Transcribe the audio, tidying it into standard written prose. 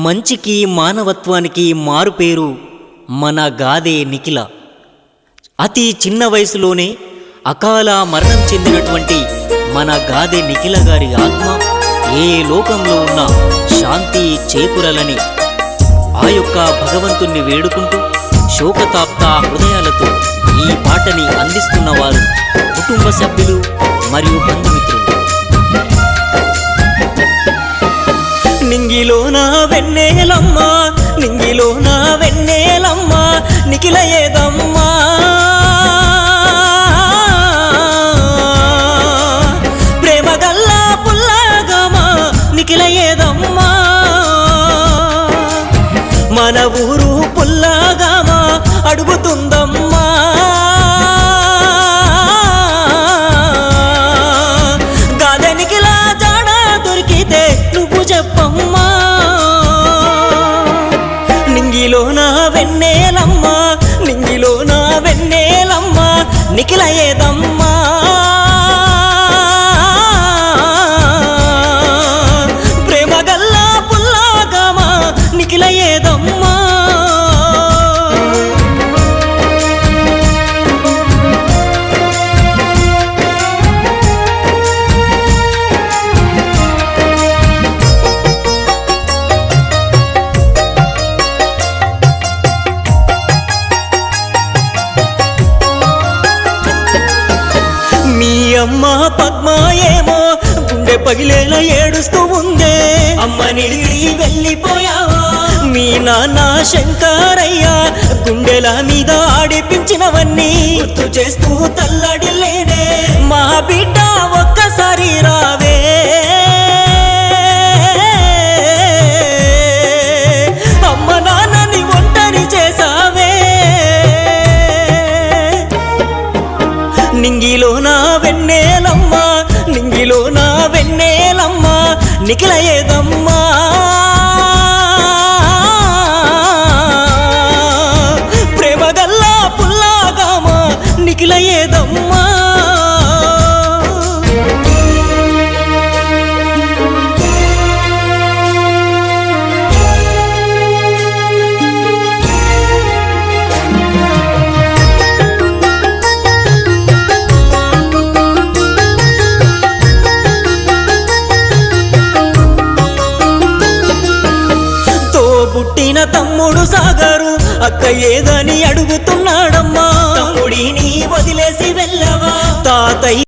మంచికి మానవత్వానికి మారుపేరు మన గాదే నిఖిల. అతి చిన్న వయసులోనే అకాల మరణం చెందినటువంటి మన గాదే నిఖిల గారి ఆత్మ ఏ లోకంలో ఉన్న శాంతి చేకూరాలని ఆ యొక్క భగవంతుణ్ణి వేడుకుంటూ శోకతాప్త హృదయాలతో ఈ పాటని అందిస్తున్న వారు కుటుంబ సభ్యులు మరియు బంధుమిత్రులు. నింగిలోన వెన్నెలమ్మ, నింగిలోన వెన్నెలమ్మ, నిఖిల ఏదమ్మా, ప్రేమ గల్లా పుల్లగమా, నిఖిల ఏదమ్మా, మన ఊరు పుల్లగమా అడుగుతుందమ్మా, గాదే నిఖిల జాడ దొరికితే నువ్వు చెప్పమ్మా. నింగిలోన వెన్నెలమ్మ, నింగిలోన వెన్నెలమ్మ, నిఖిల ఏదమ్మా, ప్రేమ గల్లా పుల్లగమా, నిఖిల ఏదమ్మా. మీ అమ్మ పద్మ ఏమో గుండె పగిలేలా ఏడుస్తూ ఉందే, అమ్మ నిడిగి వెళ్ళిపోయావా. మీ నాన్న శంకరయ్య గుండెల మీద ఆడిపించినవన్నీ గుర్తు చేస్తూ తల్లడిల్లేనే, మా బిడ్డ ఒక్కసారి రావే, అమ్మ నాన్నని ఒంటరి చేసావే. నింగిలోన వెన్నెలమ్మ, నింగిలోన వెన్నెలమ్మ, నిఖిల ఏదమ్మా, ప్రేమ గల్లా పుల్లగమా, నిఖిల ఏదమ్మా. పుట్టిన తమ్ముడు సాగరు అక్క ఏదని అడుగుతున్నాడమ్మా, తమ్ముడిని వదిలేసి వెళ్ళవా తాతయ్య.